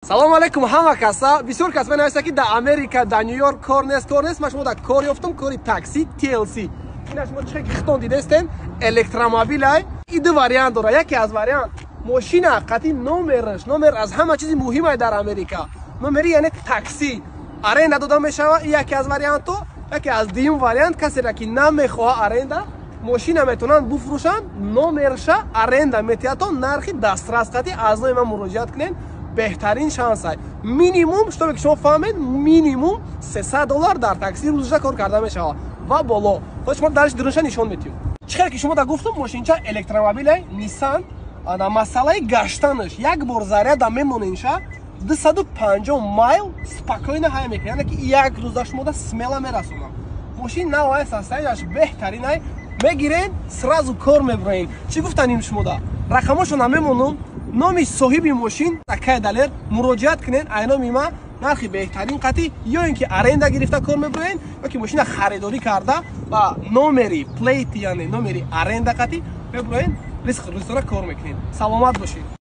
Салому алейкум ҳама каса. Бисёр кас менависта ки да Америка, да Нью-Йорк кор нест. Ма шумо да кор ёфтам, кори такси TLC. Ина шумо чӣ хитон дидестен? Электромобилай. И ду вариант дора. Яке аз вариант мошина қати номер аз ҳама чизи муҳимай дар Америка. Номери яъне такси. Аренда дода мешава. Яке аз варианту. Яке аз дуюм вариант касеро ки намехоҳа аренда мошина метавонанд буфурӯшанд, номерша аренда метиҳад, нархи дастрас қати аз нои ман муроҷиат кунед. بهترین شانس های مینیموم شما که شما فهمید مینیموم $300 در تاکسی روزانه کار کرده میشه و بالا خود شما درش درونش نشون میدید. چقدر که شما دا گفتم ماشینچه الکترومبیل نیسان انا مسئله گشتنش یک بار زرد میمونه اینجا 250 مایل спокойно های میکنه، یعنی که یک روز شما دا سملا میرسونه. ماشین نوعی سستایش بهترین های میگیرین سرازو کار میبرین. چی گفتنیم شما دا رقماشو نمیمونم. نامی صاحب ماشین تکای دلر مراجعت کنین اینا میما نرخی بهترین قطعی یا اینکه ارنده گرفته کار میبرین یا که ماشین خریداری کرده و نمری پلیت یعنی نمری ارنده قطعی ببرین ریسک روزانه کار میکنین. سلامت باشین.